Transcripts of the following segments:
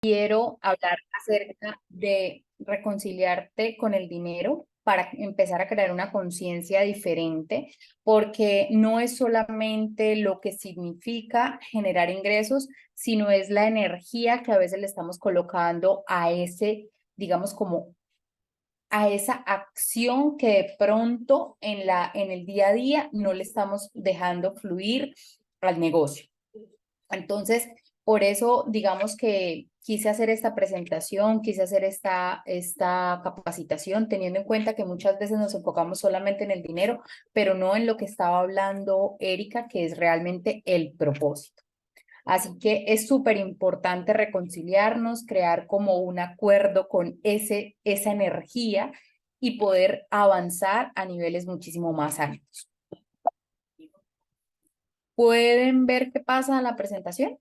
Quiero hablar acerca de reconciliarte con el dinero para empezar a crear una conciencia diferente, porque no es solamente lo que significa generar ingresos, sino es la energía que a veces le estamos colocando a ese, digamos, como a esa acción que de pronto en el día a día no le estamos dejando fluir al negocio. Entonces, por eso, digamos que quise hacer esta presentación, quise hacer esta capacitación, teniendo en cuenta que muchas veces nos enfocamos solamente en el dinero, pero no en lo que estaba hablando Erika, que es realmente el propósito. Así que es súper importante reconciliarnos, crear como un acuerdo con esa energía y poder avanzar a niveles muchísimo más altos. ¿Pueden ver qué pasa en la presentación?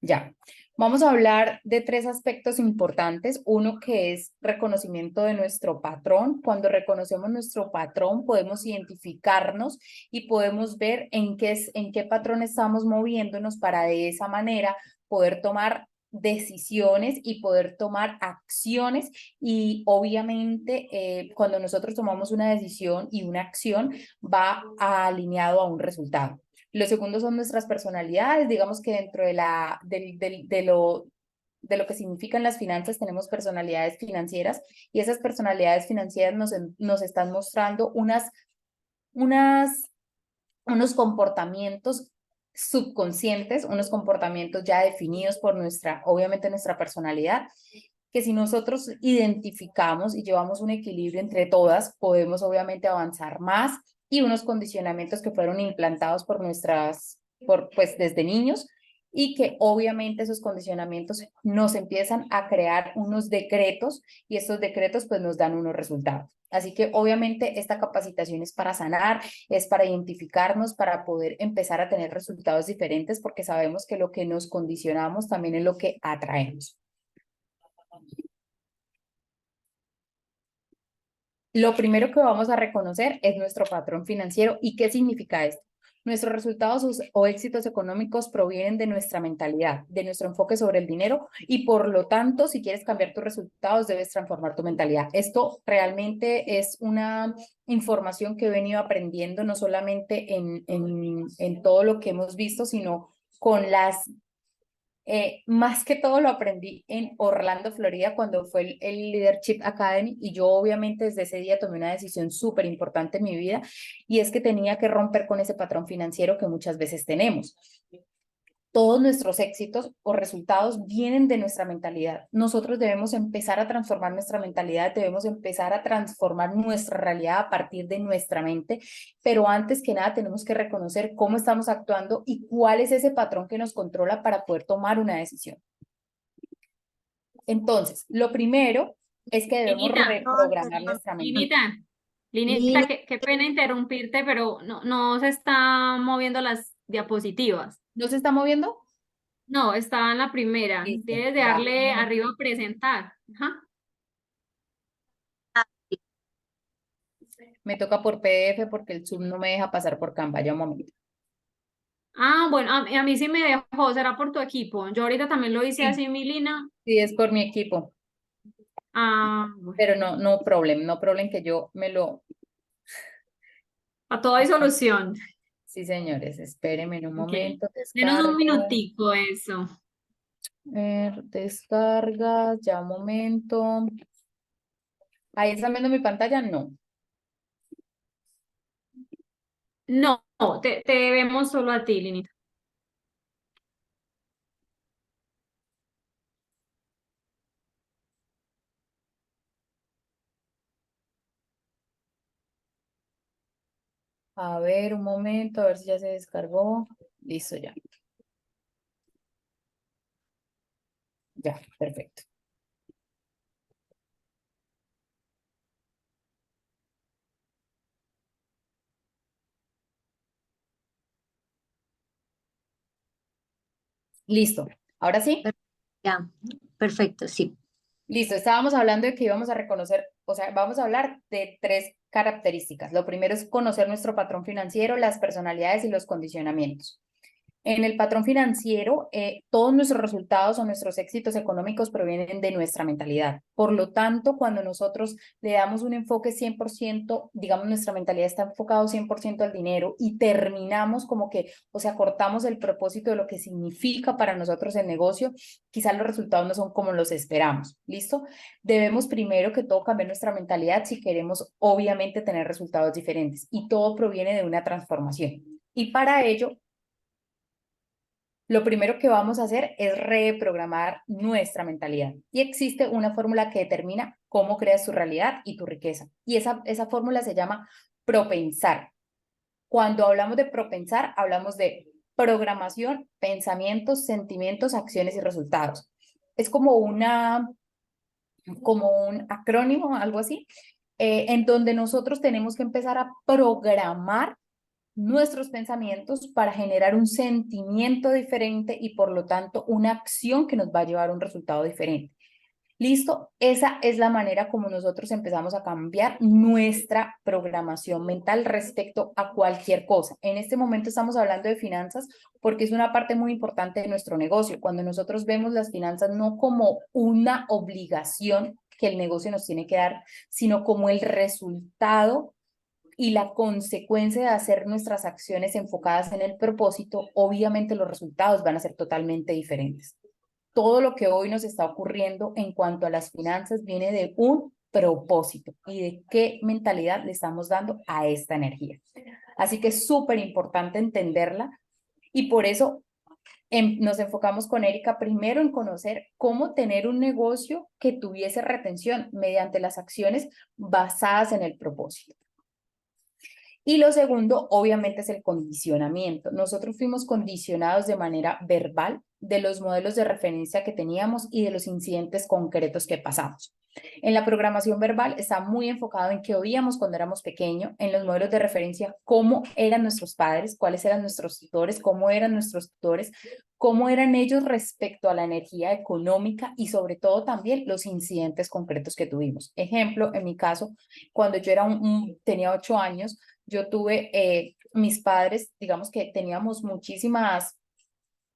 Ya. Vamos a hablar de tres aspectos importantes. Uno que es reconocimiento de nuestro patrón. Cuando reconocemos nuestro patrón, podemos identificarnos y podemos ver en qué patrón estamos moviéndonos para de esa manera poder tomar decisiones y poder tomar acciones y obviamente cuando nosotros tomamos una decisión y una acción va alineado a un resultado. Los segundos son nuestras personalidades, digamos que dentro de lo que significan las finanzas tenemos personalidades financieras y esas personalidades financieras nos están mostrando unos comportamientos subconscientes, unos comportamientos ya definidos por obviamente nuestra personalidad, que si nosotros identificamos y llevamos un equilibrio entre todas, podemos obviamente avanzar más y unos condicionamientos que fueron implantados pues desde niños y que obviamente esos condicionamientos nos empiezan a crear unos decretos y estos decretos pues nos dan unos resultados. Así que obviamente esta capacitación es para sanar, es para identificarnos, para poder empezar a tener resultados diferentes porque sabemos que lo que nos condicionamos también es lo que atraemos. Lo primero que vamos a reconocer es nuestro patrón financiero. ¿Y qué significa esto? Nuestros resultados o éxitos económicos provienen de nuestra mentalidad, de nuestro enfoque sobre el dinero y por lo tanto, si quieres cambiar tus resultados, debes transformar tu mentalidad. Esto realmente es una información que he venido aprendiendo no solamente en todo lo que hemos visto, sino con más que todo lo aprendí en Orlando, Florida, cuando fue el Leadership Academy y yo obviamente desde ese día tomé una decisión súper importante en mi vida y es que tenía que romper con ese patrón financiero que muchas veces tenemos. Todos nuestros éxitos o resultados vienen de nuestra mentalidad. Nosotros debemos empezar a transformar nuestra mentalidad, debemos empezar a transformar nuestra realidad a partir de nuestra mente, pero antes que nada tenemos que reconocer cómo estamos actuando y cuál es ese patrón que nos controla para poder tomar una decisión. Entonces, lo primero es que debemos Linita, reprogramar nuestra mente. Linita, qué pena interrumpirte, pero no se están moviendo las diapositivas. ¿No se está moviendo? No, está en la primera. Listo. Debes de Dame un darle momento. arriba a presentar. Ajá. Me toca por PDF porque el Zoom no me deja pasar por Canva. Ya un momento. Ah, bueno, a mí sí me dejó, será por tu equipo. Yo ahorita también lo hice Sí, así, mi Lina. sí, es por mi equipo. Ah, bueno, Pero no problem que yo me lo... a todo hay solución. Sí, señores, espérenme en un Ok. momento. Denos un Descarga, minutico eso. descarga, ya un momento. Ahí están viendo mi pantalla, no. No, te vemos solo a ti, Linita. A ver, un momento, a ver si ya se descargó. Listo, ya. Ya, perfecto. Listo. Ahora sí. Ya, perfecto, sí. Listo. Estábamos hablando de que íbamos a reconocer, o sea, vamos a hablar de tres características. Lo primero es conocer nuestro patrón financiero, las personalidades y los condicionamientos. En el patrón financiero, todos nuestros resultados o nuestros éxitos económicos provienen de nuestra mentalidad. Por lo tanto, cuando nosotros le damos un enfoque 100%, digamos, nuestra mentalidad está enfocado 100% al dinero y terminamos como que, o sea, cortamos el propósito de lo que significa para nosotros el negocio, quizás los resultados no son como los esperamos. ¿Listo? Debemos primero que todo cambiar nuestra mentalidad si queremos, obviamente, tener resultados diferentes. Y todo proviene de una transformación. Y para ello, lo primero que vamos a hacer es reprogramar nuestra mentalidad. Y existe una fórmula que determina cómo creas tu realidad y tu riqueza. Y esa fórmula se llama propensar. Cuando hablamos de propensar, hablamos de programación, pensamientos, sentimientos, acciones y resultados. Es como un acrónimo, algo así, en donde nosotros tenemos que empezar a programar nuestros pensamientos para generar un sentimiento diferente y por lo tanto una acción que nos va a llevar a un resultado diferente. ¿Listo? Esa es la manera como nosotros empezamos a cambiar nuestra programación mental respecto a cualquier cosa. En este momento estamos hablando de finanzas porque es una parte muy importante de nuestro negocio. Cuando nosotros vemos las finanzas no como una obligación que el negocio nos tiene que dar, sino como el resultado y la consecuencia de hacer nuestras acciones enfocadas en el propósito, obviamente los resultados van a ser totalmente diferentes. Todo lo que hoy nos está ocurriendo en cuanto a las finanzas viene de un propósito y de qué mentalidad le estamos dando a esta energía. Así que es súper importante entenderla y por eso nos enfocamos con Erika primero en conocer cómo tener un negocio que tuviese retención mediante las acciones basadas en el propósito. Y lo segundo, obviamente, es el condicionamiento. Nosotros fuimos condicionados de manera verbal de los modelos de referencia que teníamos y de los incidentes concretos que pasamos. En la programación verbal está muy enfocado en qué oíamos cuando éramos pequeños, en los modelos de referencia, cómo eran nuestros padres, cuáles eran nuestros tutores, cómo eran nuestros tutores, cómo eran ellos respecto a la energía económica y sobre todo también los incidentes concretos que tuvimos. Ejemplo, en mi caso, cuando yo era tenía 8 años, yo tuve, mis padres, digamos que teníamos muchísimas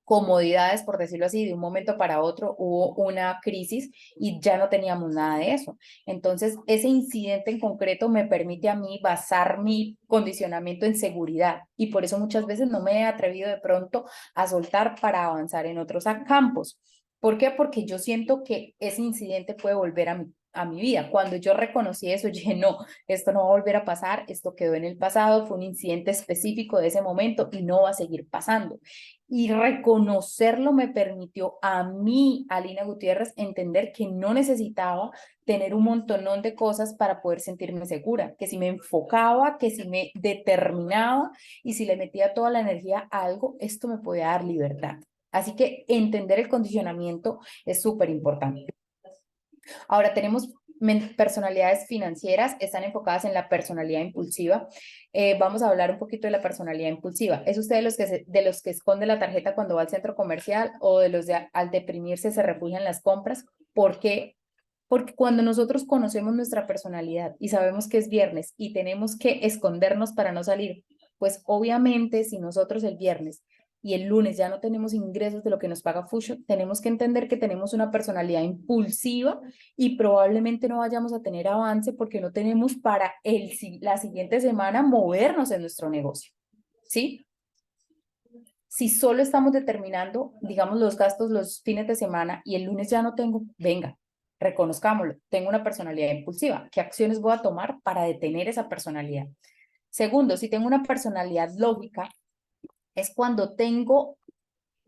comodidades, por decirlo así, de un momento para otro hubo una crisis y ya no teníamos nada de eso. Entonces, ese incidente en concreto me permite a mí basar mi condicionamiento en seguridad y por eso muchas veces no me he atrevido de pronto a soltar para avanzar en otros campos. ¿Por qué? Porque yo siento que ese incidente puede volver a mi vida. Cuando yo reconocí eso, yo dije, no, esto no va a volver a pasar, esto quedó en el pasado, fue un incidente específico de ese momento y no va a seguir pasando. Y reconocerlo me permitió a mí, Alina Gutiérrez, entender que no necesitaba tener un montonón de cosas para poder sentirme segura, que si me enfocaba, que si me determinaba y si le metía toda la energía a algo, esto me podía dar libertad. Así que entender el condicionamiento es súper importante. Ahora tenemos personalidades financieras, están enfocadas en la personalidad impulsiva. Vamos a hablar un poquito de la personalidad impulsiva. ¿Es usted de los que esconde la tarjeta cuando va al centro comercial o de los de al deprimirse se refugian en las compras? ¿Por qué? Porque cuando nosotros conocemos nuestra personalidad y sabemos que es viernes y tenemos que escondernos para no salir, pues obviamente si nosotros el viernes y el lunes ya no tenemos ingresos de lo que nos paga Fusion, tenemos que entender que tenemos una personalidad impulsiva y probablemente no vayamos a tener avance porque no tenemos para la siguiente semana movernos en nuestro negocio, ¿sí? Si solo estamos determinando, digamos, los gastos los fines de semana y el lunes ya no tengo, venga, reconozcámoslo, tengo una personalidad impulsiva. ¿Qué acciones voy a tomar para detener esa personalidad? Segundo, si tengo una personalidad lógica, es cuando tengo,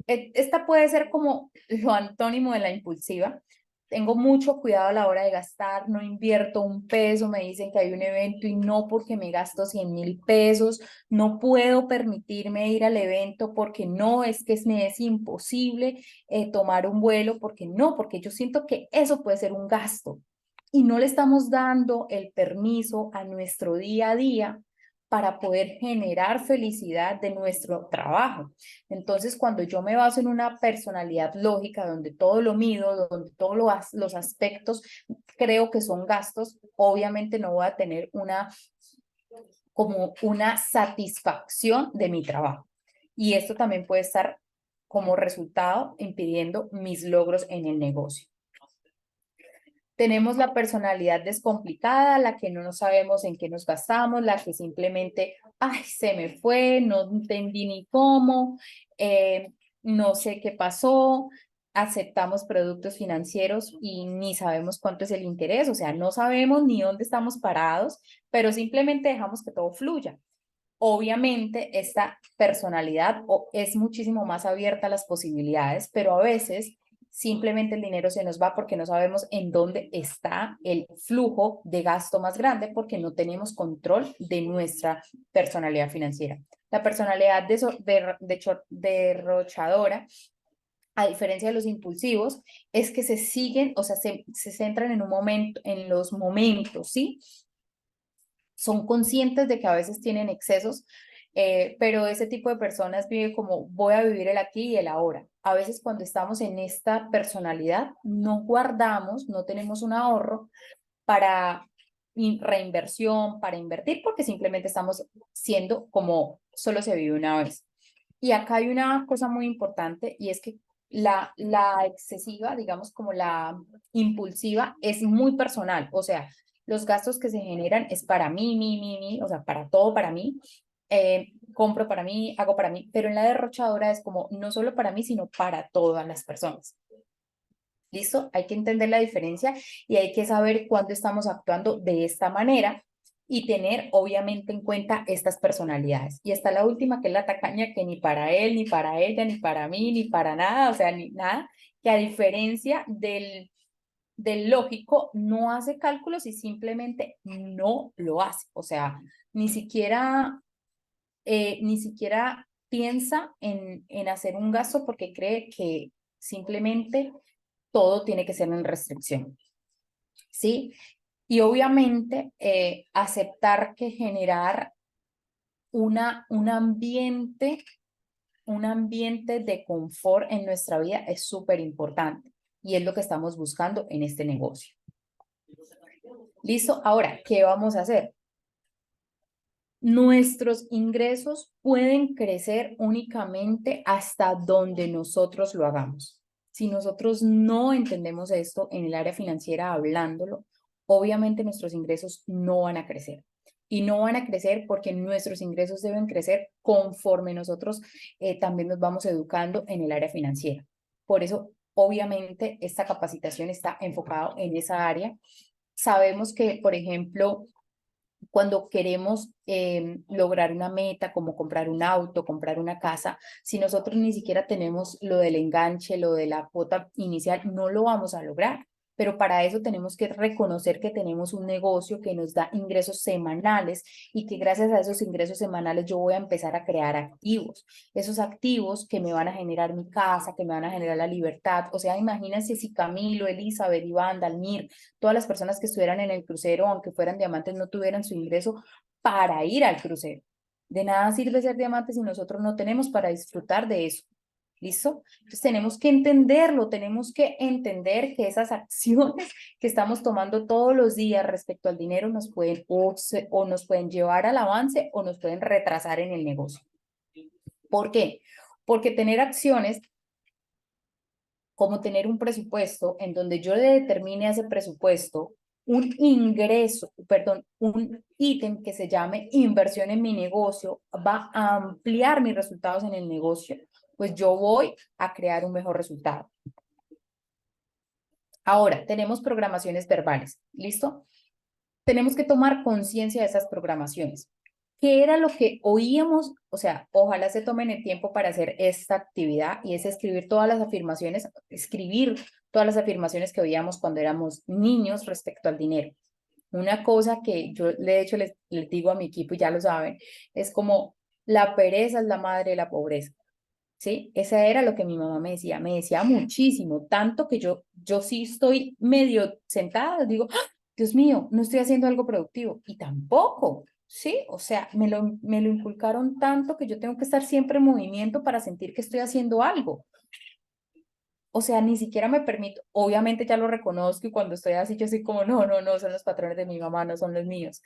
esta puede ser como lo antónimo de la impulsiva. Tengo mucho cuidado a la hora de gastar, no invierto un peso, me dicen que hay un evento y no porque me gasto 100.000 pesos, no puedo permitirme ir al evento porque no, es que me es imposible tomar un vuelo porque no, porque yo siento que eso puede ser un gasto y no le estamos dando el permiso a nuestro día a día para poder generar felicidad de nuestro trabajo. Entonces, cuando yo me baso en una personalidad lógica, donde todo lo mido, donde todos los aspectos creo que son gastos, obviamente no voy a tener como una satisfacción de mi trabajo. Y esto también puede estar como resultado impidiendo mis logros en el negocio. Tenemos la personalidad descomplicada, la que no sabemos en qué nos gastamos, la que simplemente, ay, se me fue, no entendí ni cómo, no sé qué pasó, aceptamos productos financieros y ni sabemos cuánto es el interés, o sea, no sabemos ni dónde estamos parados, pero simplemente dejamos que todo fluya. Obviamente, esta personalidad es muchísimo más abierta a las posibilidades, pero a veces simplemente el dinero se nos va porque no sabemos en dónde está el flujo de gasto más grande porque no tenemos control de nuestra personalidad financiera. La personalidad derrochadora, a diferencia de los impulsivos, es que se siguen, o sea, se centran en un momento, en los momentos, ¿sí? Son conscientes de que a veces tienen excesos, pero ese tipo de personas vive como voy a vivir el aquí y el ahora. A veces cuando estamos en esta personalidad no guardamos, no tenemos un ahorro para reinversión, para invertir, porque simplemente estamos siendo como solo se vive una vez. Y acá hay una cosa muy importante y es que la excesiva, digamos como la impulsiva, es muy personal. O sea, los gastos que se generan es para mí, o sea, para todo para mí. Compro para mí, hago para mí, pero en la derrochadora es como no solo para mí, sino para todas las personas. ¿Listo? Hay que entender la diferencia y hay que saber cuándo estamos actuando de esta manera y tener obviamente en cuenta estas personalidades. Y está la última, que es la tacaña, que ni para él, ni para ella, ni para mí, ni para nada, o sea, ni nada, que a diferencia del lógico, no hace cálculos y simplemente no lo hace. O sea, ni siquiera piensa en hacer un gasto porque cree que simplemente todo tiene que ser en restricción, ¿sí? Y obviamente aceptar que generar un ambiente de confort en nuestra vida es súper importante y es lo que estamos buscando en este negocio. ¿Listo? Ahora, ¿qué vamos a hacer? Nuestros ingresos pueden crecer únicamente hasta donde nosotros lo hagamos. Si nosotros no entendemos esto en el área financiera hablándolo, obviamente nuestros ingresos no van a crecer. Y no van a crecer porque nuestros ingresos deben crecer conforme nosotros también nos vamos educando en el área financiera. Por eso, obviamente, esta capacitación está enfocada en esa área. Sabemos que, por ejemplo, cuando queremos lograr una meta como comprar un auto, comprar una casa, si nosotros ni siquiera tenemos lo del enganche, lo de la cuota inicial, no lo vamos a lograr. Pero para eso tenemos que reconocer que tenemos un negocio que nos da ingresos semanales y que gracias a esos ingresos semanales yo voy a empezar a crear activos. Esos activos que me van a generar mi casa, que me van a generar la libertad. O sea, imagínense si Camilo, Elizabeth, Iván, Dalmir, todas las personas que estuvieran en el crucero, aunque fueran diamantes, no tuvieran su ingreso para ir al crucero. De nada sirve ser diamantes si nosotros no tenemos para disfrutar de eso. ¿Listo? Entonces tenemos que entenderlo, tenemos que entender que esas acciones que estamos tomando todos los días respecto al dinero nos pueden o nos pueden llevar al avance o nos pueden retrasar en el negocio. ¿Por qué? Porque tener acciones como tener un presupuesto en donde yo le determine a ese presupuesto un ingreso, perdón, un ítem que se llame inversión en mi negocio, va a ampliar mis resultados en el negocio, pues yo voy a crear un mejor resultado. Ahora, tenemos programaciones verbales, ¿listo? Tenemos que tomar conciencia de esas programaciones. ¿Qué era lo que oíamos? O sea, ojalá se tomen el tiempo para hacer esta actividad y es escribir todas las afirmaciones que oíamos cuando éramos niños respecto al dinero. Una cosa que yo de hecho les digo a mi equipo y ya lo saben, es como la pereza es la madre de la pobreza. ¿Sí? Esa era lo que mi mamá me decía muchísimo, tanto que yo sí estoy medio sentada, digo, ¡ah! Dios mío, no estoy haciendo algo productivo, y tampoco, ¿sí? O sea, me lo inculcaron tanto que yo tengo que estar siempre en movimiento para sentir que estoy haciendo algo. O sea, ni siquiera me permito, obviamente ya lo reconozco y cuando estoy así yo soy como, no, no, no, son los patrones de mi mamá, no son los míos.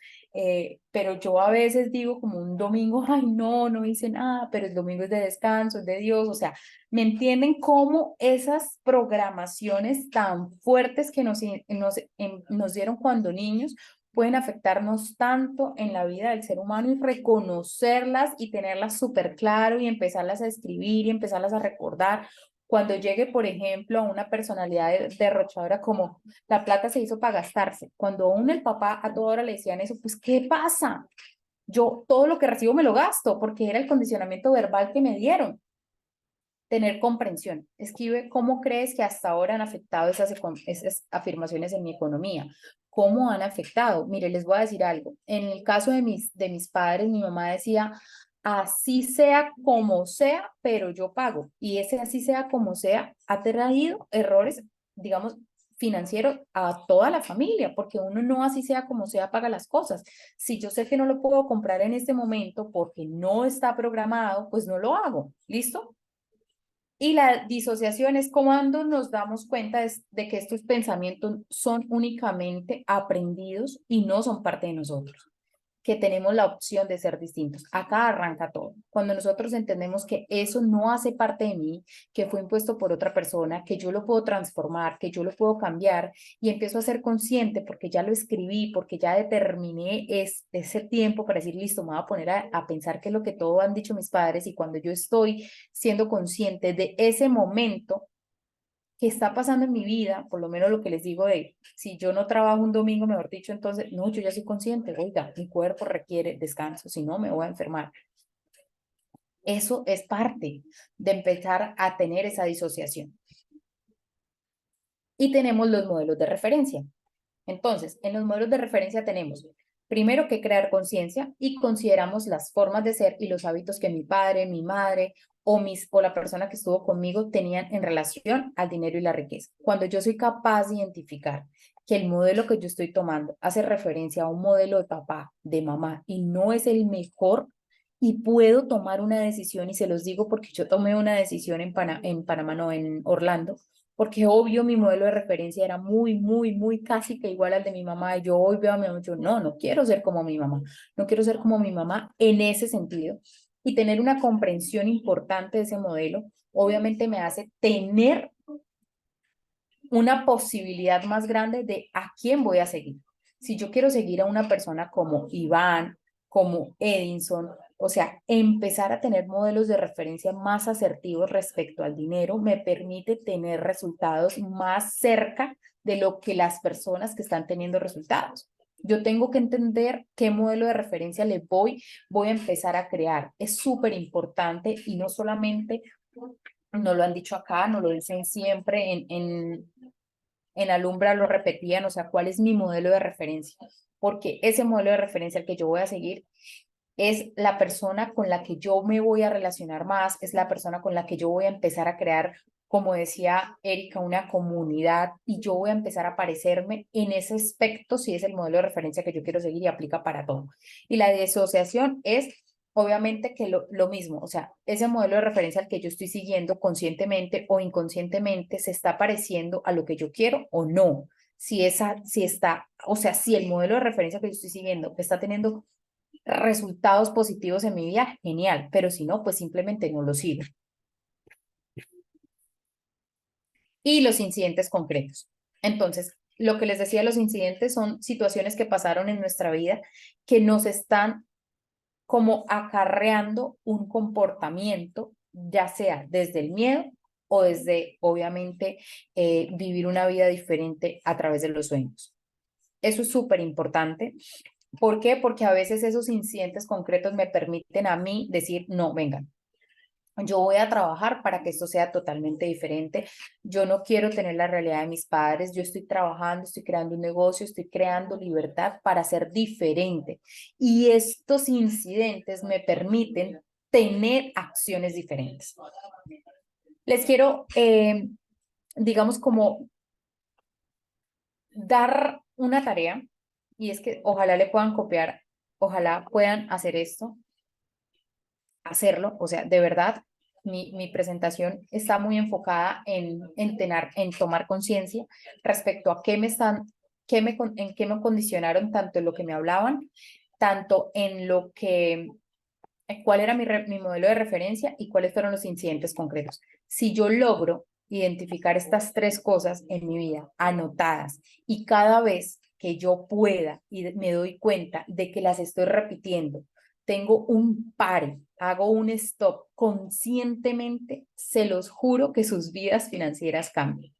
Pero yo a veces digo como un domingo, ay, no, no hice nada, pero el domingo es de descanso, es de Dios, o sea, ¿me entienden cómo esas programaciones tan fuertes que nos dieron cuando niños pueden afectarnos tanto en la vida del ser humano y reconocerlas y tenerlas súper claro y empezarlas a escribir y empezarlas a recordar? Cuando llegue, por ejemplo, a una personalidad derrochadora como la plata se hizo para gastarse, cuando aún el papá a toda hora le decían eso, pues ¿qué pasa? Yo todo lo que recibo me lo gasto porque era el condicionamiento verbal que me dieron. Tener comprensión. Escribe cómo crees que hasta ahora han afectado esas afirmaciones en mi economía. ¿Cómo han afectado? Mire, les voy a decir algo. En el caso de mis padres, mi mamá decía, así sea como sea, pero yo pago. Y ese así sea como sea ha traído errores, digamos, financieros a toda la familia, porque uno no así sea como sea paga las cosas. Si yo sé que no lo puedo comprar en este momento porque no está programado, pues no lo hago. ¿Listo? Y la disociación es cuando nos damos cuenta de que estos pensamientos son únicamente aprendidos y no son parte de nosotros, que tenemos la opción de ser distintos. Acá arranca todo. Cuando nosotros entendemos que eso no hace parte de mí, que fue impuesto por otra persona, que yo lo puedo transformar, que yo lo puedo cambiar y empiezo a ser consciente porque ya lo escribí, porque ya determiné ese tiempo para decir, listo, me voy a poner a pensar qué es lo que todo han dicho mis padres y cuando yo estoy siendo consciente de ese momento que está pasando en mi vida, por lo menos lo que les digo de, si yo no trabajo un domingo, mejor dicho, entonces, no, yo ya soy consciente, oiga, mi cuerpo requiere descanso, si no, me voy a enfermar. Eso es parte de empezar a tener esa disociación. Y tenemos los modelos de referencia. Entonces, en los modelos de referencia tenemos primero que crear conciencia y consideramos las formas de ser y los hábitos que mi padre, mi madre o la persona que estuvo conmigo tenían en relación al dinero y la riqueza. Cuando yo soy capaz de identificar que el modelo que yo estoy tomando hace referencia a un modelo de papá, de mamá y no es el mejor y puedo tomar una decisión y se los digo porque yo tomé una decisión en Panamá, no, en Orlando, porque obvio mi modelo de referencia era muy, muy, muy casi que igual al de mi mamá. Y yo hoy veo a mi mamá, yo no, no quiero ser como mi mamá, no quiero ser como mi mamá en ese sentido. Y tener una comprensión importante de ese modelo, obviamente me hace tener una posibilidad más grande de a quién voy a seguir. Si yo quiero seguir a una persona como Iván, como Edinson, o sea, empezar a tener modelos de referencia más asertivos respecto al dinero me permite tener resultados más cerca de lo que las personas que están teniendo resultados. Yo tengo que entender qué modelo de referencia le voy a empezar a crear. Es súper importante y no solamente no lo han dicho acá, no lo dicen siempre en Alumbra lo repetían, o sea, ¿cuál es mi modelo de referencia? Porque ese modelo de referencia al que yo voy a seguir es la persona con la que yo me voy a relacionar más, es la persona con la que yo voy a empezar a crear, como decía Erika, una comunidad y yo voy a empezar a parecerme en ese aspecto si es el modelo de referencia que yo quiero seguir y aplica para todo. Y la disociación es obviamente que lo mismo, o sea, ese modelo de referencia al que yo estoy siguiendo conscientemente o inconscientemente se está pareciendo a lo que yo quiero o no. Si está, o sea, si el modelo de referencia que yo estoy siguiendo está teniendo resultados positivos en mi vida, genial, pero si no, pues simplemente no lo sigo. Y los incidentes concretos. Entonces, lo que les decía, los incidentes son situaciones que pasaron en nuestra vida que nos están como acarreando un comportamiento, ya sea desde el miedo o desde, obviamente, vivir una vida diferente a través de los sueños. Eso es súper importante. ¿Por qué? Porque a veces esos incidentes concretos me permiten a mí decir, no, vengan, yo voy a trabajar para que esto sea totalmente diferente. Yo no quiero tener la realidad de mis padres. Yo estoy trabajando, estoy creando un negocio, estoy creando libertad para ser diferente. Y estos incidentes me permiten tener acciones diferentes. Les quiero, digamos, como dar una tarea y es que ojalá le puedan copiar, ojalá puedan hacer esto, hacerlo, o sea, de verdad, mi presentación está muy enfocada en tomar conciencia respecto a qué me están, en qué me condicionaron tanto en lo que me hablaban, tanto en lo que, cuál era mi modelo de referencia y cuáles fueron los incidentes concretos. Si yo logro identificar estas tres cosas en mi vida, anotadas, y cada vez que yo pueda y me doy cuenta de que las estoy repitiendo, tengo un pare, hago un stop conscientemente, se los juro que sus vidas financieras cambian.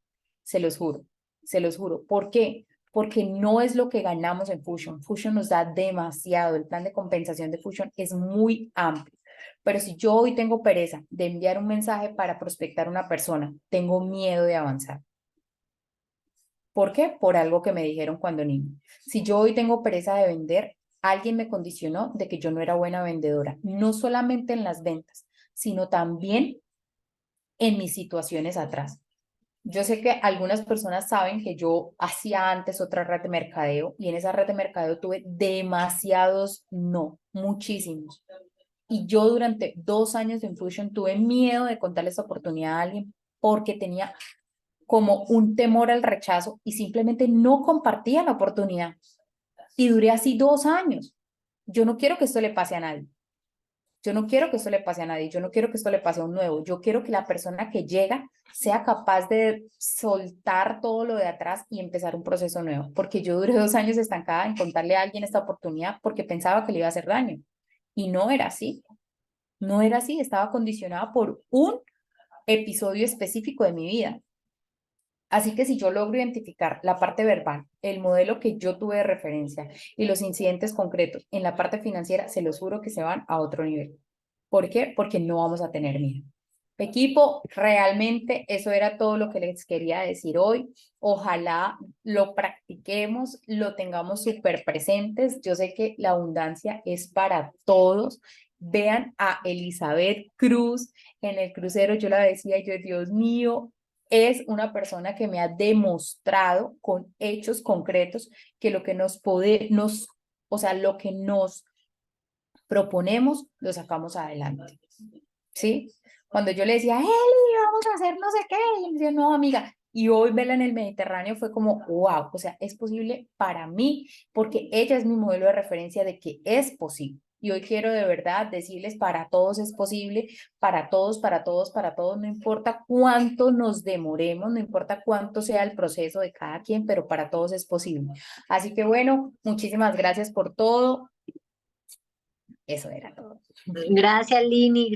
Se los juro, se los juro. ¿Por qué? Porque no es lo que ganamos en Fusion. Fusion nos da demasiado. El plan de compensación de Fusion es muy amplio. Pero si yo hoy tengo pereza de enviar un mensaje para prospectar a una persona, tengo miedo de avanzar. ¿Por qué? Por algo que me dijeron cuando niño. Si yo hoy tengo pereza de vender, alguien me condicionó de que yo no era buena vendedora, no solamente en las ventas, sino también en mis situaciones atrás. Yo sé que algunas personas saben que yo hacía antes otra red de mercadeo y en esa red de mercadeo tuve demasiados no, muchísimos. Y yo durante 2 años de Infusion tuve miedo de contarle esa oportunidad a alguien porque tenía como un temor al rechazo y simplemente no compartía la oportunidad. Y duré así 2 años. Yo no quiero que esto le pase a nadie. Yo no quiero que esto le pase a nadie, yo no quiero que esto le pase a un nuevo, yo quiero que la persona que llega sea capaz de soltar todo lo de atrás y empezar un proceso nuevo, porque yo duré 2 años estancada en contarle a alguien esta oportunidad porque pensaba que le iba a hacer daño y no era así, no era así, estaba condicionada por un episodio específico de mi vida. Así que si yo logro identificar la parte verbal, el modelo que yo tuve de referencia y los incidentes concretos en la parte financiera, se los juro que se van a otro nivel. ¿Por qué? Porque no vamos a tener miedo. Equipo, realmente eso era todo lo que les quería decir hoy. Ojalá lo practiquemos, lo tengamos súper presentes. Yo sé que la abundancia es para todos. Vean a Elizabeth Cruz en el crucero, yo la decía, yo, Dios mío, es una persona que me ha demostrado con hechos concretos que lo que o sea, lo que nos proponemos, lo sacamos adelante. ¿Sí? Cuando yo le decía, Eli, vamos a hacer no sé qué, y él decía, no, amiga, y hoy verla en el Mediterráneo fue como, wow, o sea, es posible para mí, porque ella es mi modelo de referencia de que es posible. Y hoy quiero de verdad decirles, para todos es posible, para todos, para todos, para todos, no importa cuánto nos demoremos, no importa cuánto sea el proceso de cada quien, pero para todos es posible. Así que bueno, muchísimas gracias por todo. Eso era todo. Gracias, Lini.